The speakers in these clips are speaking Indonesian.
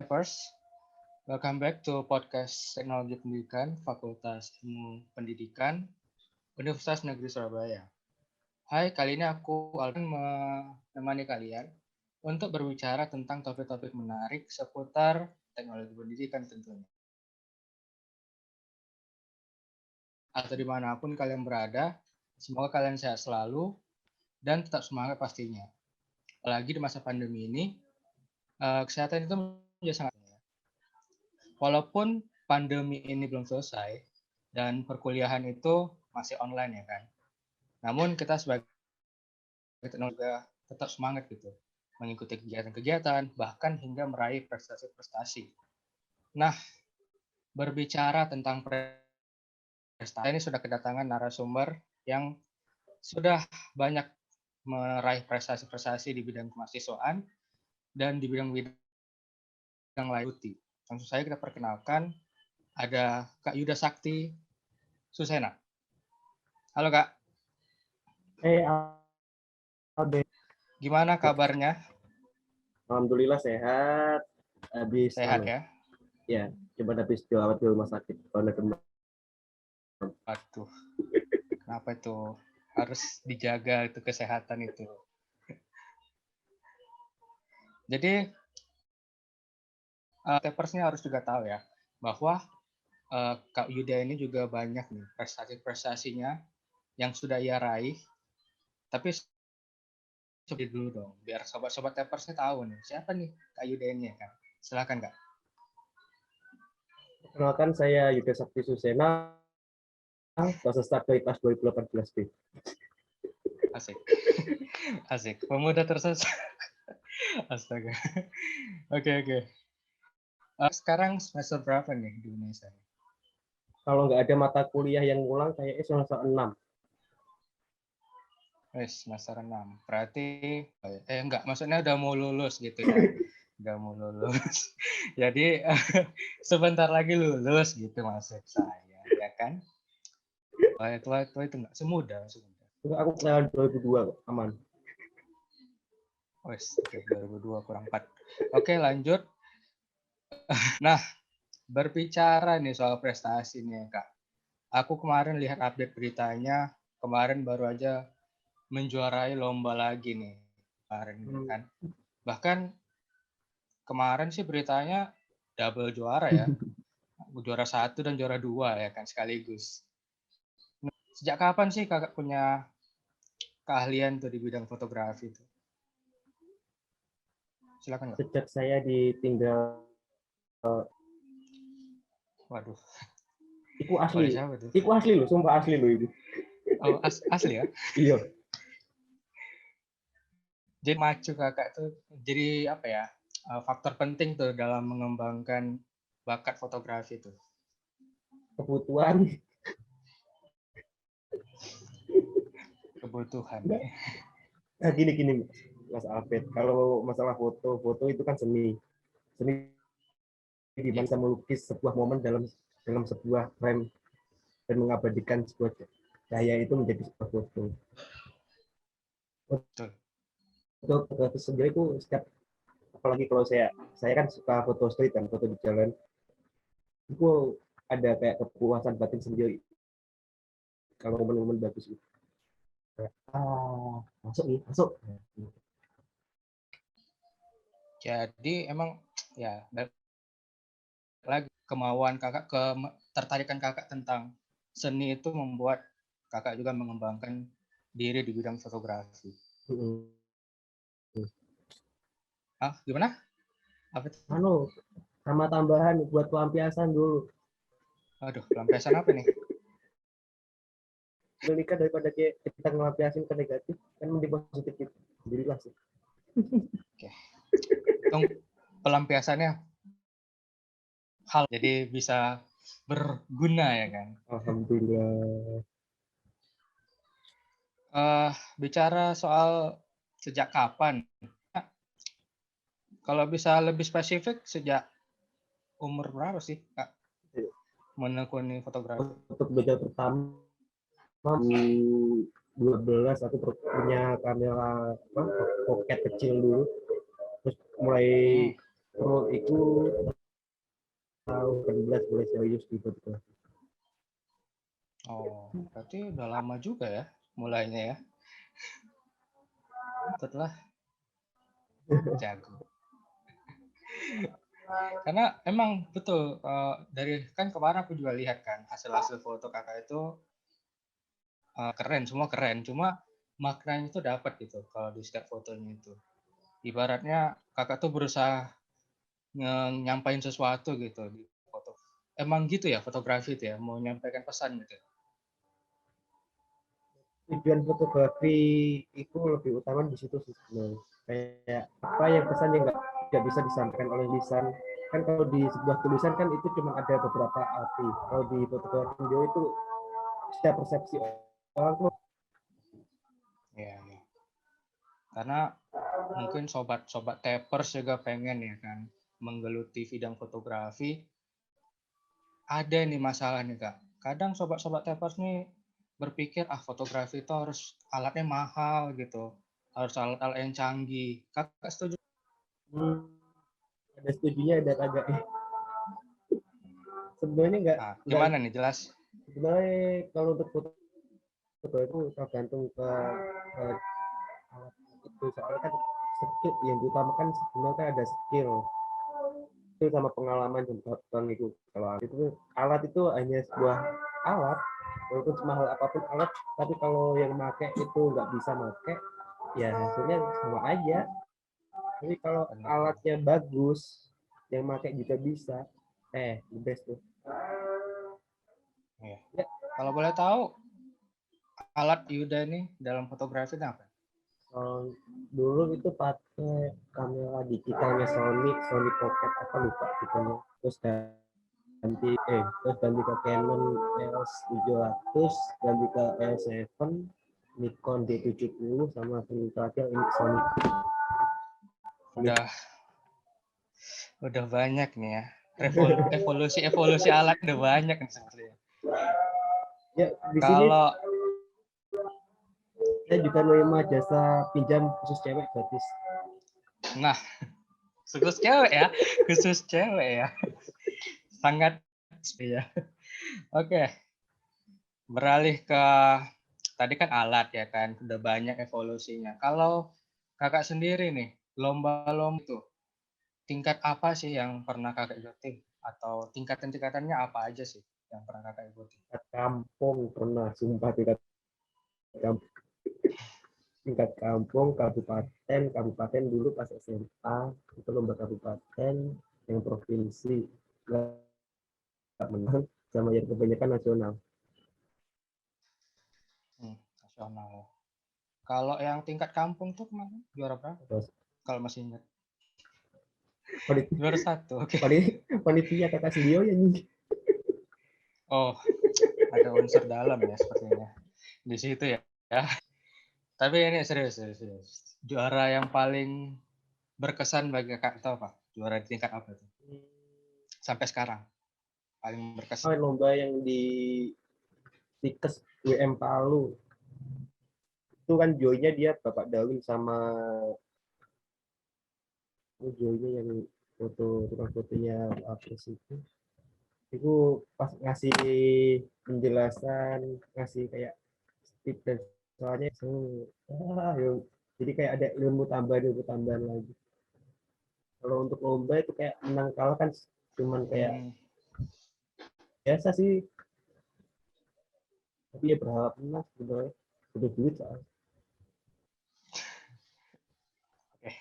First, welcome back to podcast Teknologi Pendidikan Fakultas Ilmu Pendidikan Universitas Negeri Surabaya. Hai, kali ini aku akan menemani kalian untuk berbicara tentang topik-topik menarik seputar teknologi pendidikan tentunya. Atau dimanapun kalian berada, semoga kalian sehat selalu dan tetap semangat pastinya. Apalagi di masa pandemi ini, kesehatan itu menjadi sangat penting. Walaupun pandemi ini belum selesai dan perkuliahan itu masih online ya kan. Namun kita sebagai teknologi juga tetap semangat gitu mengikuti kegiatan-kegiatan bahkan hingga meraih prestasi-prestasi. Nah, berbicara tentang prestasi ini sudah kedatangan narasumber yang sudah banyak meraih prestasi-prestasi di bidang kemahasiswaan dan di bidang-bidang lain. Langsung saja kita perkenalkan, ada Kak Yuda Sakti Susena. Halo Kak. Alde. Gimana kabarnya? Alhamdulillah sehat. Habis Sehat ya? Ya, coba habis dirawat di rumah sakit. Waduh. Kenapa itu? Harus dijaga itu kesehatan itu. Jadi Tapers-nya harus juga tahu ya bahwa Kak Yuda ini juga banyak nih prestasi-prestasinya yang sudah ia raih. Tapi seperti dulu dong, biar sobat-sobat Tapers-nya tahu nih siapa nih Kak Yuda ini ya kan. Silakan Kak. Perkenalkan, saya Yuda Sakti Susena, kelas start dari kelas 2018B. Asik. Asik. Pemuda tersesat. Astaga. Oke. Sekarang semester berapa nih di Indonesia? Kalau nggak ada mata kuliah yang ngulang, kayaknya semester 6. Semester 6. Berarti enggak, maksudnya udah mau lulus gitu ya. Udah mau lulus. Jadi sebentar lagi lulus gitu maksud saya, ya kan? Tua itu enggak semudah. Enggak, aku kelahiran 2002, aman. 2002 kurang 4. Oke, lanjut. Nah, berbicara nih soal prestasi nih, Kak. Aku kemarin lihat update beritanya, kemarin baru aja menjuarai lomba lagi nih. Kemarin kan. Bahkan kemarin sih beritanya double juara ya. Juara 1 dan juara 2 ya kan sekaligus. Sejak kapan sih Kakak punya keahlian tuh di bidang fotografi itu? Silakan Kak. Sejak saya ditinggal. Waduh. Iku asli. Siapa tuh? Iku asli loh, sumpah asli loh itu. Oh, asli ya? Iya. Jadi macu Kakak tuh jadi apa ya? Faktor penting tuh dalam mengembangkan bakat fotografi tuh. Kebutuhan. Kebutuhan. Nah, gini Mas Alfred, kalau masalah foto itu kan seni di mana bisa melukis sebuah momen dalam sebuah frame dan mengabadikan sebuah cahaya itu menjadi sebuah foto. Betul. Untuk foto sendiri itu apalagi kalau saya kan suka foto street dan foto di jalan, itu ada kayak kepuasan batin sendiri kalau momen-momen bagus itu. Masuk. Jadi emang ya lagi kemauan Kakak tertarikan Kakak tentang seni itu membuat Kakak juga mengembangkan diri di bidang fotografi. Gimana? Apa itu? Sama tambahan buat pelampiasan dulu. Aduh, pelampiasan apa nih? Menikah daripada kita ngelampiasin ke negatif, kan mending positif gitu. Alhamdulillah sih. Oke. Untung pelampiasannya jadi bisa berguna ya kan. Alhamdulillah. Bicara soal sejak kapan, kalau bisa lebih spesifik sejak umur berapa sih Kak menekuni fotografi? Untuk belajar pertama 12 aku punya kamera pocket kecil dulu, terus mulai pro itu mulai serius di fotografi. Oh, berarti udah lama juga ya mulainya ya. Setelah jago. Karena emang betul dari kan kemarin aku juga lihat kan hasil-hasil foto kakak itu keren, semua keren. Cuma maknanya itu dapat gitu kalau di setiap fotonya itu. Ibaratnya kakak tuh berusaha nyampain sesuatu gitu di foto. Emang gitu ya fotografi itu ya, mau nyampaikan pesan gitu. Tujuan fotografi itu lebih utama di situ sih sebenarnya. Kayak apa yang pesan yang nggak bisa disampaikan oleh lisan. Kan kalau di sebuah tulisan kan itu cuma ada beberapa arti. Kalau di fotografi video itu setiap persepsi orang tuh. Ya, ya. Karena mungkin sobat-sobat tapers juga pengen ya kan menggeluti bidang fotografi. Ada nih masalah nih kak. Kadang sobat-sobat tapers nih berpikir fotografi itu harus alatnya mahal gitu, harus alat-alat yang canggih. Kakak setuju? Ada setujunya ada kagak. Sebenarnya nggak Gimana nih jelas? sebenarnya kalau untuk foto itu tergantung ke alat itu, soalnya kan skill yang diutamakan sebenarnya kan ada skill itu sama pengalaman tentang itu. Kalau alat itu hanya sebuah alat, walaupun semahal apapun alat, tapi kalau yang make itu nggak bisa make, ya hasilnya sama aja. Tapi kalau Benar-benar. alatnya bagus, yang make juga bisa, the best tuh. Ya. Ya, Kalau boleh tahu alat Yuda ini dalam fotografi itu apa? dulu itu pakai kamera digitalnya Sony Pocket apa lupa tipenya, terus ganti ke Canon EOS 700, ganti ke E7, Nikon D70, sama yang terakhir ini Sony. Udah banyak nih ya. Evolusi alat udah banyak nih sebenarnya. Ya di sini Kalau saya juga menerima jasa pinjam khusus cewek gratis. nah khusus cewek ya, sangat ya. Oke, beralih ke tadi kan alat ya kan, udah banyak evolusinya. Kalau kakak sendiri nih, lomba-lomba itu tingkat apa sih yang pernah kakak ikuti? Atau tingkatan-tingkatannya apa aja sih yang pernah kakak ikuti? Kampung pernah, sumpah kampung, tingkat kampung, kabupaten dulu pas SMA itu lomba kabupaten, yang provinsi nggak menang, sama yang kebanyakan nasional. Nasional. Kalau yang tingkat kampung tuh kemarin juara berapa? Terus Kalau masih ingat. panitia, Juara 1, oke. panitia kakak Silio ya nih. Oh, ada unsur dalam ya sepertinya. Di situ ya. Tapi ini serius. Juara yang paling berkesan bagi kakak itu apa? Juara di tingkat apa tuh? Sampai sekarang paling berkesan. Lomba yang di Tikes WM Palu itu kan joynya dia Bapak Dawin sama joynya yang tukang fotonya artis itu pas ngasih penjelasan, ngasih kayak tip dan soalnya jadi kayak ada ilmu tambahan lagi. Kalau untuk lomba itu kayak menang kalah kan cuman kayak biasa sih, tapi ya berharap menang sebenarnya, udah duit soalnya. Oke.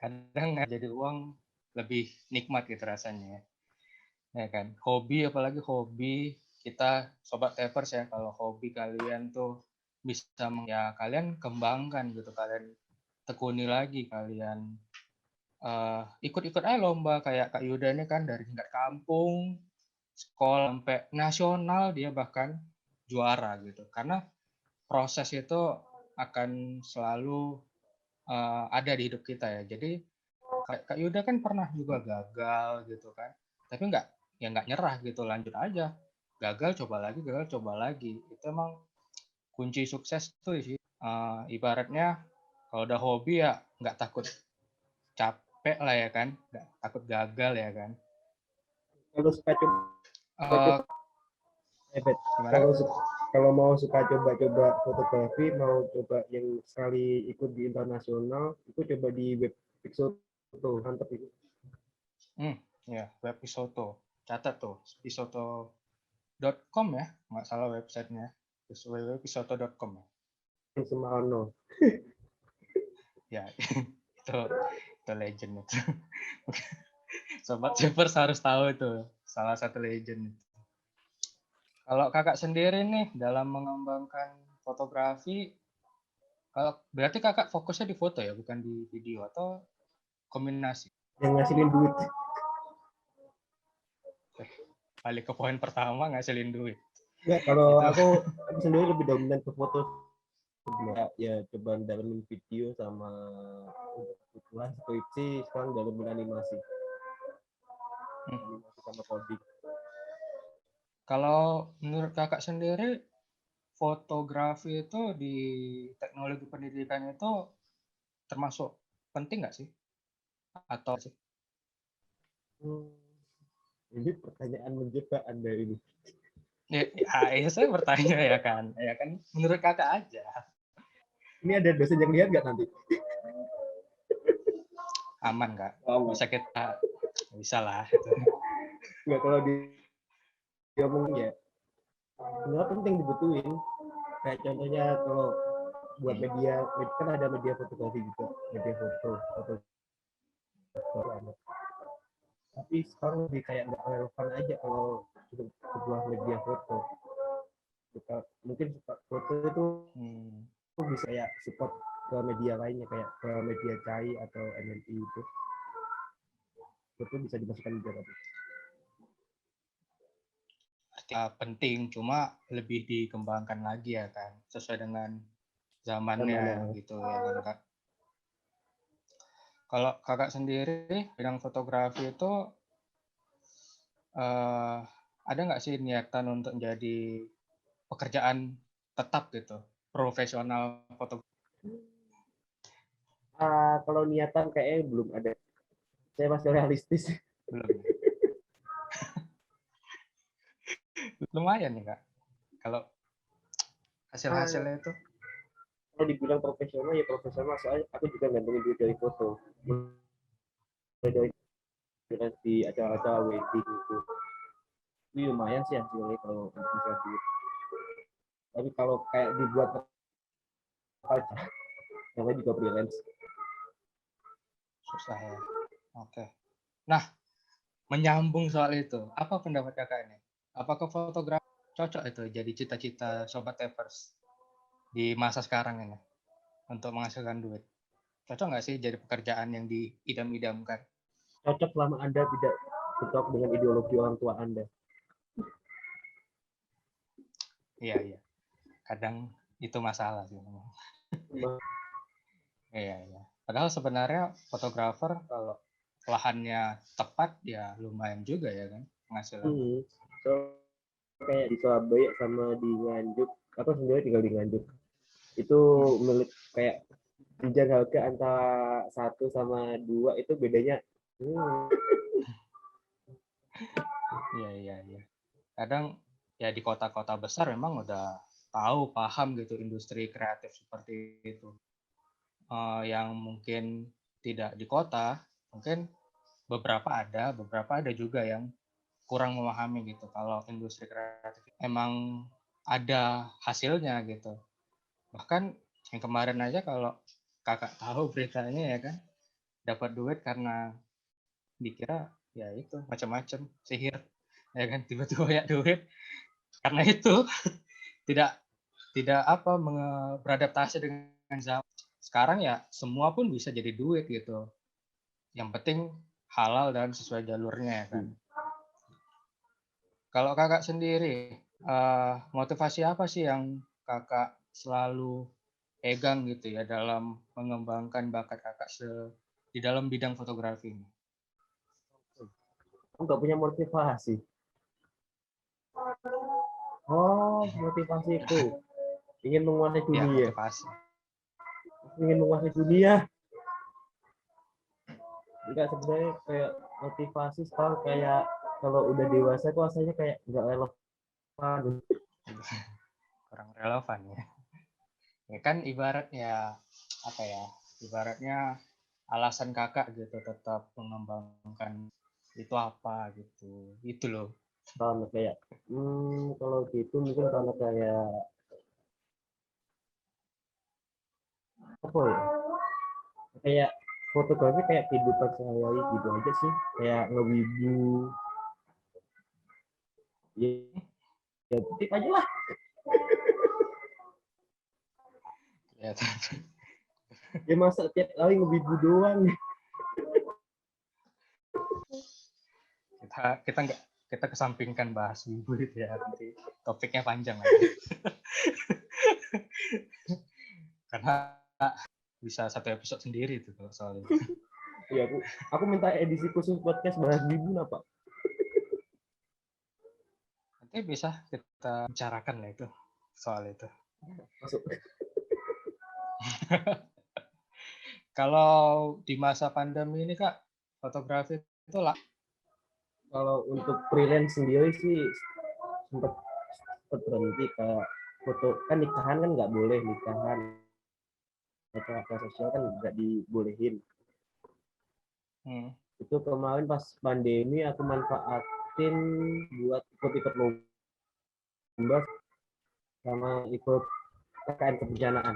Kadang jadi uang lebih nikmat gitu rasanya ya. Ya kan? Hobi, apalagi hobi kita sobat tapers ya, kalau hobi kalian tuh bisa ya kalian kembangkan gitu, kalian tekuni lagi, kalian ikut-ikut aja lomba kayak Kak Yuda ini kan dari tingkat kampung, sekolah sampai nasional dia bahkan juara gitu. Karena proses itu akan selalu ada di hidup kita ya. Jadi Kak Yuda kan pernah juga gagal gitu kan. Tapi nggak nyerah gitu, lanjut aja. Gagal coba lagi. Itu emang kunci sukses tuh sih. Ibaratnya kalau udah hobi ya nggak takut capek lah ya kan, nggak takut gagal ya kan. Kalau suka coba Eh, gimana? kalau mau suka coba-coba fotografi, mau coba yang sekali ikut di internasional, itu coba di web Pixoto, mantap itu. Ya, web Pisoto. Catat tuh, pisoto.com ya, nggak salah websitenya. Terus www.pisoto.com ya. Yang Sumarno. Ya, itu legend itu. Sobat Savers harus tahu itu, salah satu legend. Kalau kakak sendiri nih dalam mengembangkan fotografi, kalau berarti kakak fokusnya di foto ya, bukan di video atau kombinasi? Yang ngasilin duit. Balik ke poin pertama, ngasilin duit. Enggak, kalau Itu aku sendiri lebih dominan ke foto sebenarnya. Ya coba dalamin video sama untuk kebutuhan skripsi, sekarang dalamin animasi sama coding. kalau menurut kakak sendiri, fotografi itu di teknologi pendidikan itu termasuk penting nggak sih? Atau sih? Ini pertanyaan menjebak Anda ini. Ya, saya bertanya ya kan, menurut kakak aja. Ini ada dosen yang lihat nggak nanti? Aman nggak? Oh, Bisa kita, bisa lah. nggak, kalau diomongin ya, sebenarnya penting dibutuhin. Kayak contohnya kalau buat media, kan ada media fotografi juga, media foto ada. Tapi sekarang lebih kayak nggak relevan aja kalau untuk sebuah media foto. Mungkin foto itu bisa ya support ke media lainnya, kayak ke media CAI atau MNI itu bisa dimasukkan juga tadi. Penting, cuma lebih dikembangkan lagi ya kan, sesuai dengan zamannya gitu ya kan kak. Kalau kakak sendiri bidang fotografi itu ada nggak sih niatan untuk jadi pekerjaan tetap gitu, profesional fotografi? Kalau niatan kayaknya belum ada. Saya masih realistis. Belum. Lumayan nih kak, kalau hasil-hasilnya itu. Kalau dibilang profesional ya profesional, soalnya aku juga gantungin duit dari foto, dari di acara-acara wedding itu. Ini lumayan sih hasilnya kalau untuk bisa duit. Tapi kalau kayak dibuat aja, namanya juga freelance. Susah ya. Oke. Nah, menyambung soal itu, apa pendapat kakak ini? Apakah fotografi cocok itu jadi cita-cita Sobat Evers di masa sekarang ini untuk menghasilkan duit? Cocok nggak sih jadi pekerjaan yang diidam-idamkan? Cocok selama Anda tidak cocok dengan ideologi orang tua Anda. Iya. Kadang itu masalah sih. Iya. Padahal sebenarnya fotografer kalau lahannya tepat ya lumayan juga ya kan penghasilannya. So, kayak di Surabaya sama di Nganjuk, atau sendiri tinggal di Nganjuk, itu milik kayak jenjang harga antara 1 sama 2 itu bedanya. Iya. Kadang ya di kota-kota besar memang udah tahu paham gitu industri kreatif seperti itu. Yang mungkin tidak di kota, mungkin beberapa ada juga yang kurang memahami gitu kalau industri kreatif emang ada hasilnya gitu. Bahkan yang kemarin aja kalau kakak tahu beritanya ya kan, dapat duit karena dikira ya itu macam-macam sihir ya kan, tiba-tiba ya duit karena itu tidak tidak apa beradaptasi dengan zaman. Sekarang ya semua pun bisa jadi duit gitu. Yang penting halal dan sesuai jalurnya ya kan. Kalau kakak sendiri, motivasi apa sih yang kakak selalu pegang gitu ya dalam mengembangkan bakat kakak di dalam bidang fotografi ini? Aku nggak punya motivasi. Motivasiku ingin menguasai Ya, dunia. motivasi. Ingin menguasai dunia. Enggak, sebenarnya kayak motivasi sekarang kayak kalau udah dewasa kok rasanya kayak nggak relevan. Kurang relevan ya. Ya kan ibaratnya apa ya? Ibaratnya alasan kakak gitu tetap mengembangkan itu apa gitu. Itu loh. Karena kayak kalau gitu mungkin karena kayak apa ya, kayak fotografi kayak kehidupan sehari-hari gitu aja sih, kayak ngewibu ya, ya tip aja lah. Ya, Ya masa tiap kali ngewibu doang. kita nggak kita kesampingkan bahas wibu itu ya, nanti topiknya panjang lagi. Karena bisa satu episode sendiri itu kalau soal itu. Ya aku minta edisi khusus podcast bahas wibu apa. Nanti bisa kita bicarakan lah itu soal itu. Masuk. Kalau di masa pandemi ini Kak, fotografi itu lah. Kalau untuk freelance sendiri sih sempat berhenti, kayak foto kan nikahan kan nggak boleh, nikahan acara sosial kan nggak dibolehin. Itu kemarin pas pandemi aku manfaatin buat ikut-ikut lomba sama ikut KKN kebencanaan.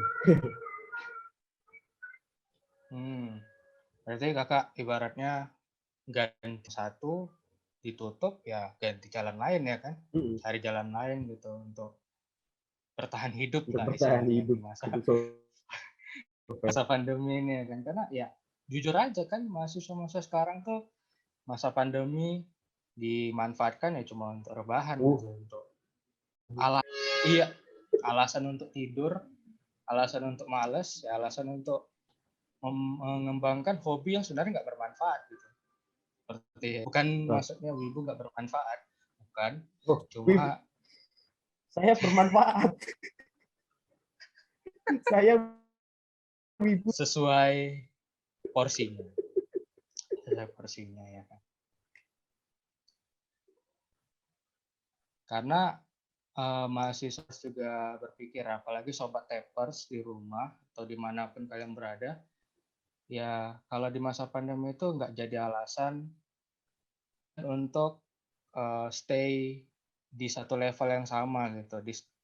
Berarti kakak ibaratnya ganti satu ditutup ya ganti jalan lain ya kan, cari jalan lain gitu untuk bertahan hidup Untuk lah bertahan istilahnya di hidup masa itu. pandemi ini ya kan. Karena ya jujur aja kan mahasiswa sekarang tuh masa pandemi dimanfaatkan ya cuma untuk rebahan gitu, untuk iya, alasan untuk tidur, alasan untuk males, ya alasan untuk mengembangkan hobi yang sebenarnya nggak bermanfaat gitu. Seperti bukan maksudnya wibu nggak bermanfaat, bukan. Cuma saya bermanfaat. Saya wibu sesuai porsinya. Sesuai porsinya ya kan. Karena mahasiswa juga berpikir, apalagi sobat tapers di rumah atau dimanapun kalian berada, ya kalau di masa pandemi itu nggak jadi alasan untuk stay di satu level yang sama gitu,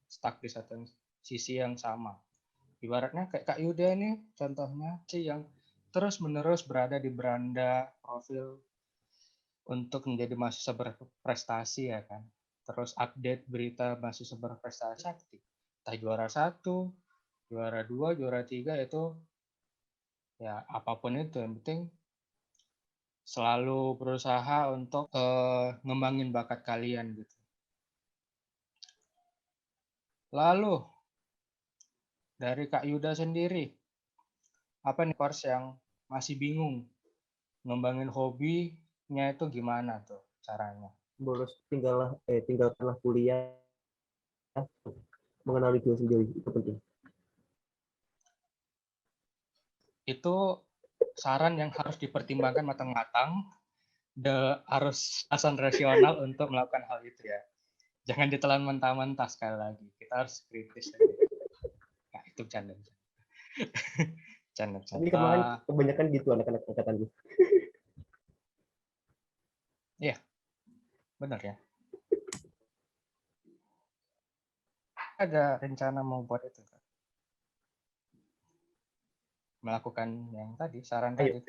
stuck di satu sisi yang sama. Ibaratnya kayak Kak Yuda nih contohnya sih yang terus-menerus berada di beranda profil untuk menjadi mahasiswa berprestasi ya kan. Terus update berita mahasiswa berprestasi, entah juara 1, juara 2, juara 3 itu ya apapun itu yang penting selalu berusaha untuk ngembangin bakat kalian gitu. Lalu dari Kak Yuda sendiri, apa nih course yang masih bingung ngembangin hobinya itu gimana tuh caranya? bolos tinggalkanlah kuliah, mengenali diri sendiri itu penting. Itu saran yang harus dipertimbangkan matang-matang, harus alasan rasional untuk melakukan hal itu ya. Jangan ditelan mentah-mentah sekali lagi. Kita harus kritis. Nah, itu bercanda. Tapi kemarin kebanyakan gitu anak-anak angkatan gue. Iya, benar ya. Ada rencana mau buat itu kan? Melakukan yang tadi, saran Ayo. tadi.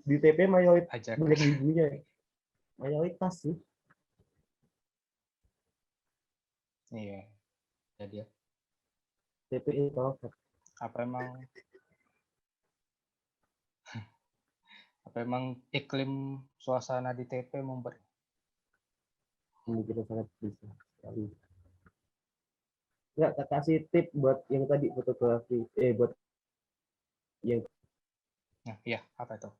Di TP mayoritas Ajak. banyak ibunya. Mayoritas sih. Iya. Jadi TP itu apa emang iklim suasana di TP membuat mungkin sangat bisa sekali. Nggak, kasih tip buat yang tadi fotografi, buat yang nah, iya, apa itu?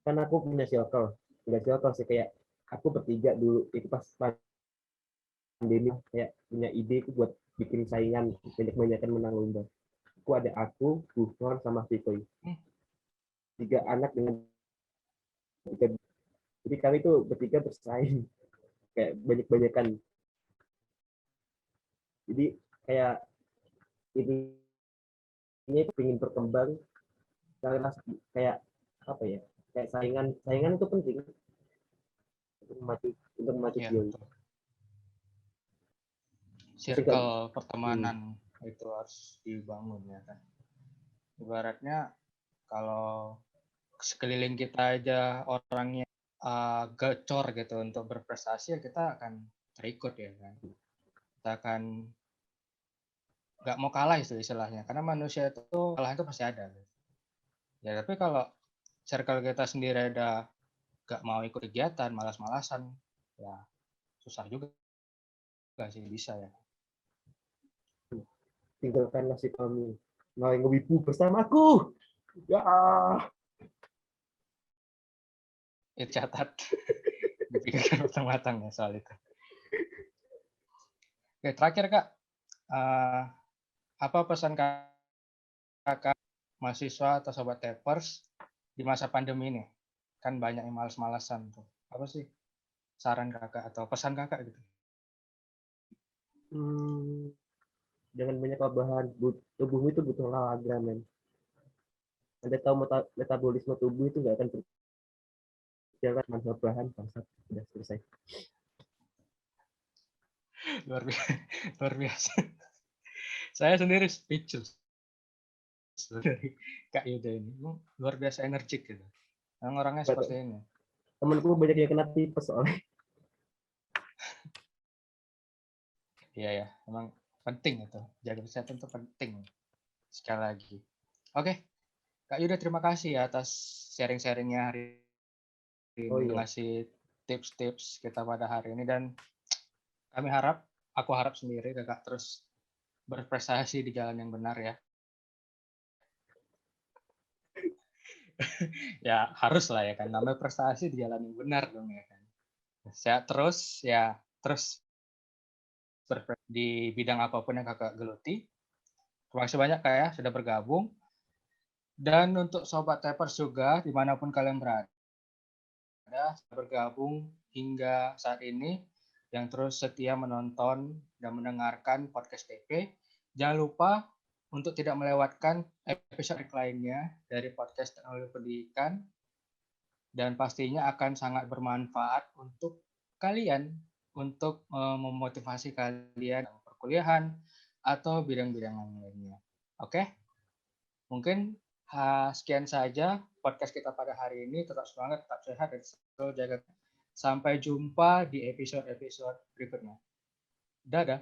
kan aku punya circle, nggak circle sih, kayak aku bertiga dulu itu pas pandemi kayak punya ide buat bikin saingan banyak-banyakan menang lomba. ada aku, Buffon, sama Vikoy. 3 anak dengan 3. Jadi kami tuh bertiga bersaing kayak banyak-banyakan. Jadi kayak ini ingin berkembang karena kayak apa ya? Kayak saingan itu penting untuk memacu Ya, diri. betul. Pasti kan? Circle pertemanan itu harus dibangun ya kan. Ibaratnya kalau sekeliling kita aja orangnya gacor gitu untuk berprestasi, ya kita akan terikut ya kan. Kita akan nggak mau kalah istilahnya, karena manusia itu kalah itu pasti ada. Gitu. Ya tapi kalau circle kita sendiri ada nggak mau ikut kegiatan, malas-malasan, ya susah juga sih bisa ya. Tinggalkanlah si kami. Mau yang ngewibu bersamaku. Ya. Catat dipikirkan matang-matang ya soal itu. Oke, terakhir Kak, apa pesan Kakak mahasiswa atau sobat tapers di masa pandemi ini? Kan banyak yang malas-malasan tuh. Apa sih saran Kakak atau pesan Kakak gitu? Jangan banyak rebahan. Tubuh itu butuh olahraga, men. Anda tahu metabolisme tubuh itu nggak akan berjalan dengan rebahan, bangsat. Sudah selesai. Luar biasa. Saya sendiri speechless dari Kak Yuda ini. Luar biasa energik gitu. Yang orangnya seperti ini. Temanku banyak yang kena tipes soalnya. Iya ya, emang penting itu. Jaga kesehatan itu penting. Sekali lagi. Oke, Kak Yuda terima kasih ya atas sharing-sharingnya hari Oh ini, iya. ngasih tips-tips kita pada hari ini, dan aku harap sendiri Kakak terus berprestasi di jalan yang benar ya. Ya harus lah ya kan, namanya prestasi di jalan yang benar dong ya kan. Sehat terus ya, terus di bidang apapun yang Kakak geluti. Terima kasih banyak Kak ya sudah bergabung. Dan untuk Sobat Tapers juga, dimanapun kalian berada, bergabung hingga saat ini, yang terus setia menonton dan mendengarkan podcast TP. Jangan lupa untuk tidak melewatkan episode lainnya dari podcast Teknologi Pendidikan, dan pastinya akan sangat bermanfaat untuk kalian, untuk memotivasi kalian dalam perkuliahan atau bidang-bidang lainnya. Oke? Mungkin sekian saja podcast kita pada hari ini. Tetap semangat, tetap sehat, dan selalu jaga. Sampai jumpa di episode-episode berikutnya. Dadah.